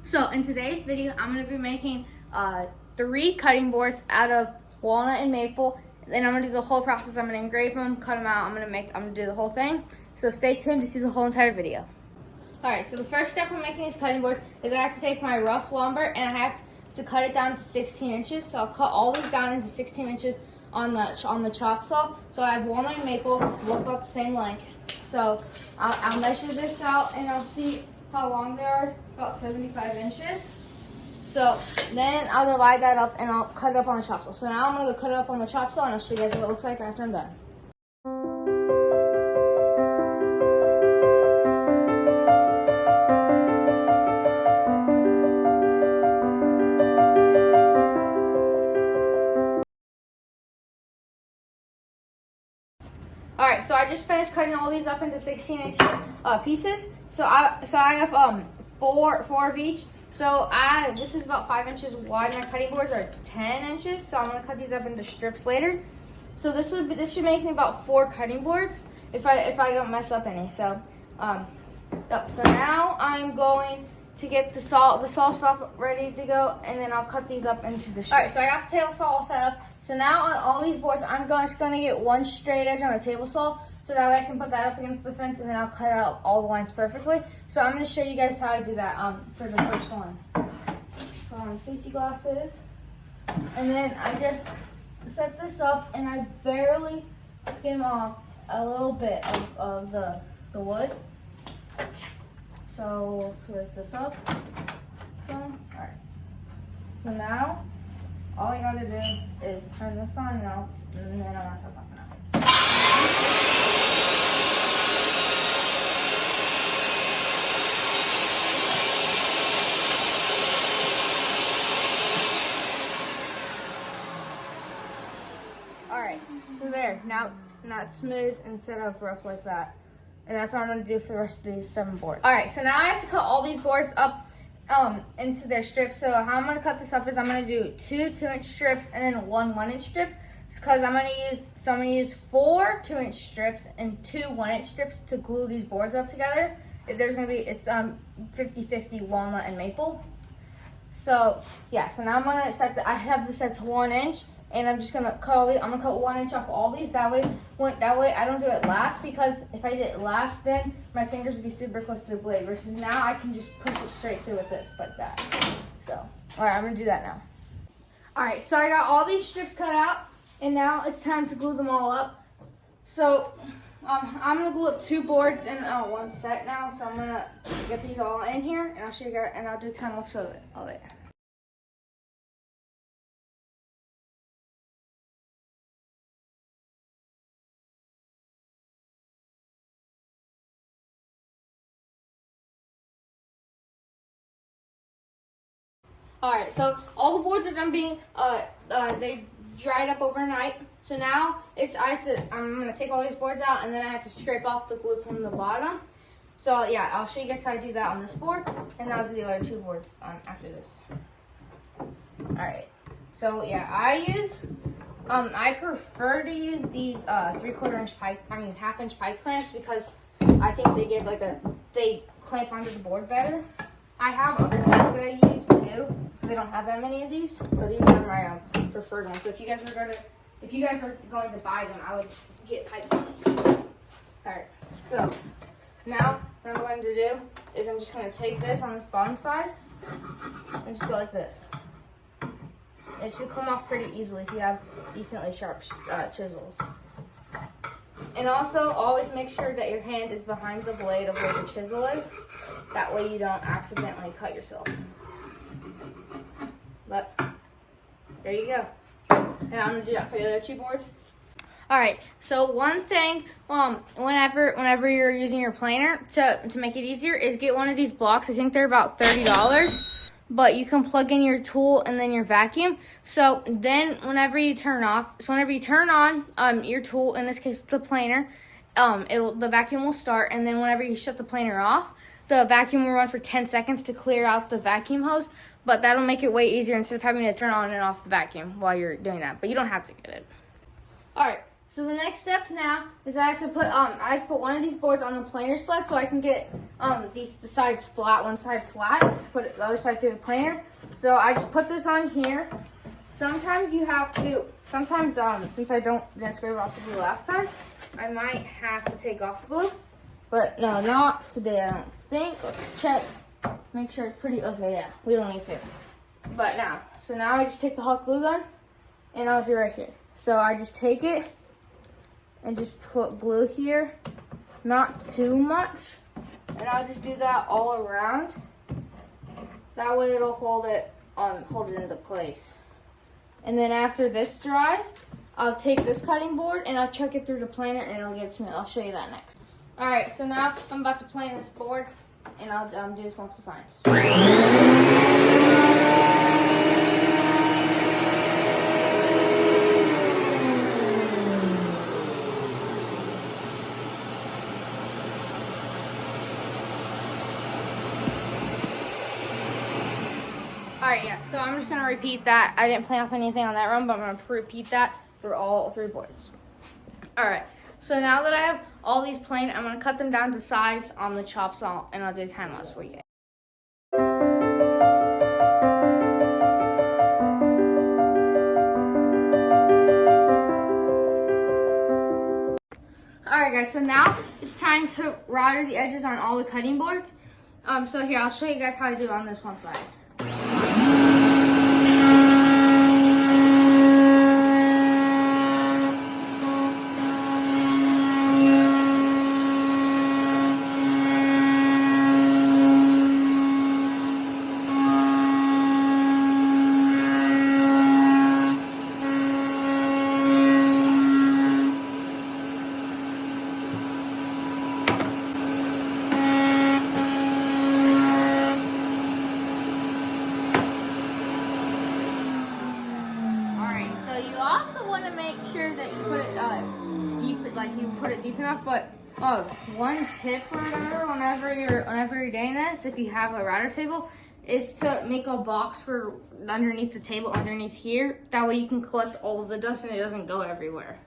So in today's video, I'm going to be making 3 cutting boards out of walnut and maple. Then I'm going to do the whole process. I'm going to engrave them, cut them out. I'm going to do the whole thing. So stay tuned to see the whole entire video. Alright, so the first step in making these cutting boards is I have to take my rough lumber and I have to cut it down to 16 inches. So I'll cut all these down into 16 inches on the chop saw. So I have walnut and maple, both about the same length. So I'll measure this out and I'll see how long they are. It's about 75 inches. So then I'll divide that up and I'll cut it up on the chop saw. So now I'm going to cut it up on the chop saw and I'll show you guys what it looks like after I'm done. Alright, so I just finished cutting all these up into 16-inch pieces. So I have four of each. So this is about 5 inches wide. My cutting boards are 10 inches. So I'm gonna cut these up into strips later. So this should make me about 4 cutting boards if I don't mess up any. So so now I'm going to get the saw stop ready to go, and then I'll cut these up into the strips. All right, so I got the table saw all set up. So now on all these boards, I'm just gonna get one straight edge on the table saw, so that way I can put that up against the fence, and then I'll cut out all the lines perfectly. So I'm gonna show you guys how I do that for the first one. Put on safety glasses, and then I just set this up, and I barely skim off a little bit of the wood. So we'll switch this up. Alright. So now, all I gotta do is turn this on now, and then I'm gonna start popping out. Alright, so there, now it's smooth instead of rough like that. And that's what I'm going to do for the rest of these 7 boards. All right, so now I have to cut all these boards up into their strips. So how I'm going to cut this up is I'm going to do 2 2-inch strips and then 1 1-inch strip. Because I'm going to use 4 2-inch strips and 2 1-inch strips to glue these boards up together. It's 50-50 walnut and maple. So yeah, so now I'm going to I have this set to 1 inch. And I'm just gonna cut I'm gonna cut 1 inch off all these. That way I don't do it last, because if I did it last, then my fingers would be super close to the blade. Versus now I can just push it straight through with this like that. So, all right, I'm gonna do that now. All right, so I got all these strips cut out, and now it's time to glue them all up. So, I'm gonna glue up 2 boards in 1 set now. So I'm gonna get these all in here, and I'll show you guys, and I'll do 10 loops of it. Alright, so all the boards are done being, they dried up overnight. So now I'm gonna take all these boards out, and then I have to scrape off the glue from the bottom. So yeah, I'll show you guys how I do that on this board, and then I'll do the other 2 boards after this. Alright, so yeah, I prefer to use these 3/4-inch half-inch pipe clamps, because I think they clamp onto the board better. I have other clamps that I use too, because I don't have that many of these. So these are my preferred ones. So if you guys are going to buy them, I would get pipe clamps. All right. So now what I'm going to do is I'm just going to take this on this bottom side and just go like this. It should come off pretty easily if you have decently sharp chisels. And also, always make sure that your hand is behind the blade of where the chisel is. That way you don't accidentally cut yourself. But there you go. And I'm gonna do that for the other 2 boards. All right. So one thing, whenever you're using your planer to make it easier, is get one of these blocks. I think they're about $30. But you can plug in your tool and then your vacuum. So then whenever you turn on your tool, in this case the planer, the vacuum will start, and then whenever you shut the planer off, the vacuum will run for 10 seconds to clear out the vacuum hose. But that'll make it way easier instead of having to turn on and off the vacuum while you're doing that. But you don't have to get it. All right, So the next step now is I have to put one of these boards on the planer sled so I can get the sides flat, one side flat, to put the other side through the planer. So I just put this on here. Sometimes you have to, since I didn't scrape off the glue last time, I might have to take off the glue. But no, not today, I don't think. Let's check, make sure it's pretty, okay, yeah, we don't need to. But now, so now I just take the hot glue gun and I'll do right here. So I just take it and just put glue here, not too much. And I'll just do that all around. That way it'll hold it into place. And then after this dries, I'll take this cutting board and I'll chuck it through the planer and it'll get smooth. I'll show you that next. All right, so now I'm about to plane this board and I'll do this multiple times. All right, yeah, so I'm just gonna repeat that. I didn't plan off anything on that run, but I'm gonna repeat that for all 3 boards. All right, so now that I have all these planed, I'm gonna cut them down to size on the chop saw, and I'll do a time lapse for you guys. All right, guys, so now it's time to router the edges on all the cutting boards. So here, I'll show you guys how to do it on this one side. You also want to make sure that you put it deep, like you put it deep enough. But one tip or whatever, whenever you're doing this, if you have a router table, is to make a box for underneath the table, underneath here. That way you can collect all of the dust and it doesn't go everywhere.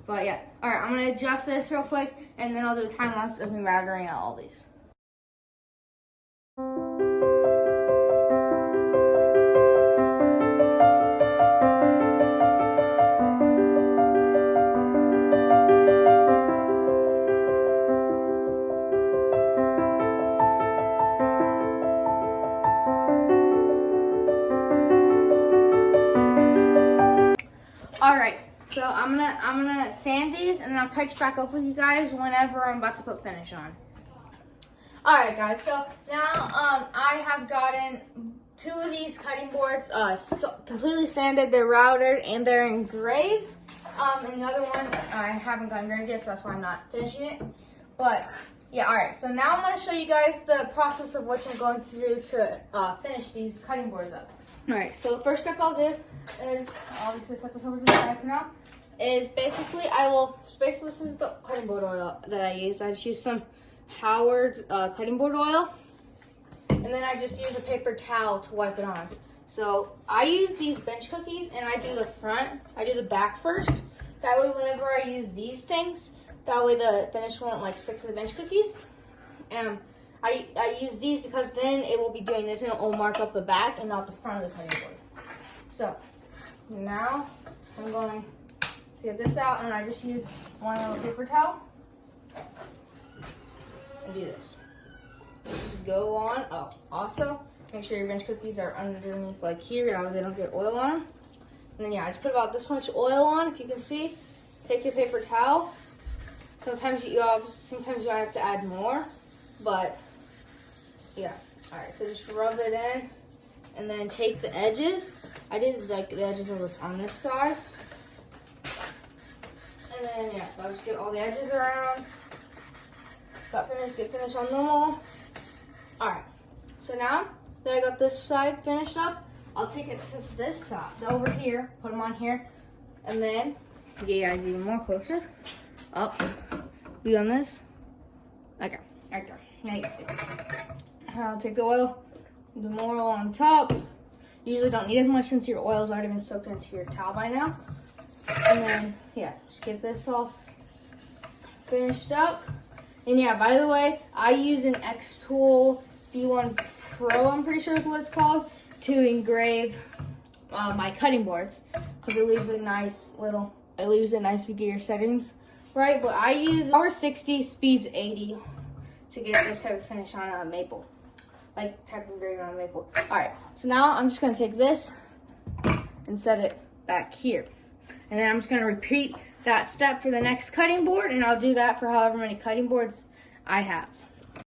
But yeah, all right, I'm gonna adjust this real quick, and then I'll do a time lapse of me routering out all these. All right, so I'm gonna sand these and then I'll catch back up with you guys whenever I'm about to put finish on. All right, guys. So now I have gotten 2 of these cutting boards completely sanded. They're routed and they're engraved. And the other one I haven't got engraved yet, so that's why I'm not finishing it. But yeah, all right. So now I'm gonna show you guys the process of what I'm going to do to finish these cutting boards up. All right, so the first step I'll do is, obviously set this over to the side for now, is basically this is the cutting board oil that I use. I just use some Hardwood cutting board oil, and then I just use a paper towel to wipe it on. So I use these bench cookies, and I do the front, I do the back first. That way whenever I use these things, that way the finish won't like stick to the bench cookies. And I use these because then it will be doing this and it will mark up the back and not the front of the cutting board. So now I'm going to get this out, and I just use one little paper towel and do this. Just go on. Oh, also make sure your bench cookies are underneath like here, that way they don't get oil on them. And then yeah, I just put about this much oil on, if you can see. Take your paper towel. Sometimes you have to add more, but yeah. All right, so just rub it in, and then take the edges. I did like the edges over on this side, and then yeah, so I'll just get all the edges around. Get finished on them all. All right, so now that I got this side finished up, I'll take it to this side, over here, put them on here, and then get you guys even more closer. Up, be on this. Okay, right there. Now you can see. I'll take the oil, do more oil on top. Usually don't need as much since your oil's already been soaked into your towel by now. And then, yeah, just get this all finished up. And yeah, by the way, I use an X-Tool D1 Pro, I'm pretty sure is what it's called, to engrave my cutting boards, because it leaves a nice gear settings, right? But I use power 60, speeds 80 to get this type of finish on a maple, like type of engraving on a maple. All right, so now I'm just gonna take this and set it back here. And then I'm just gonna repeat that step for the next cutting board, and I'll do that for however many cutting boards I have.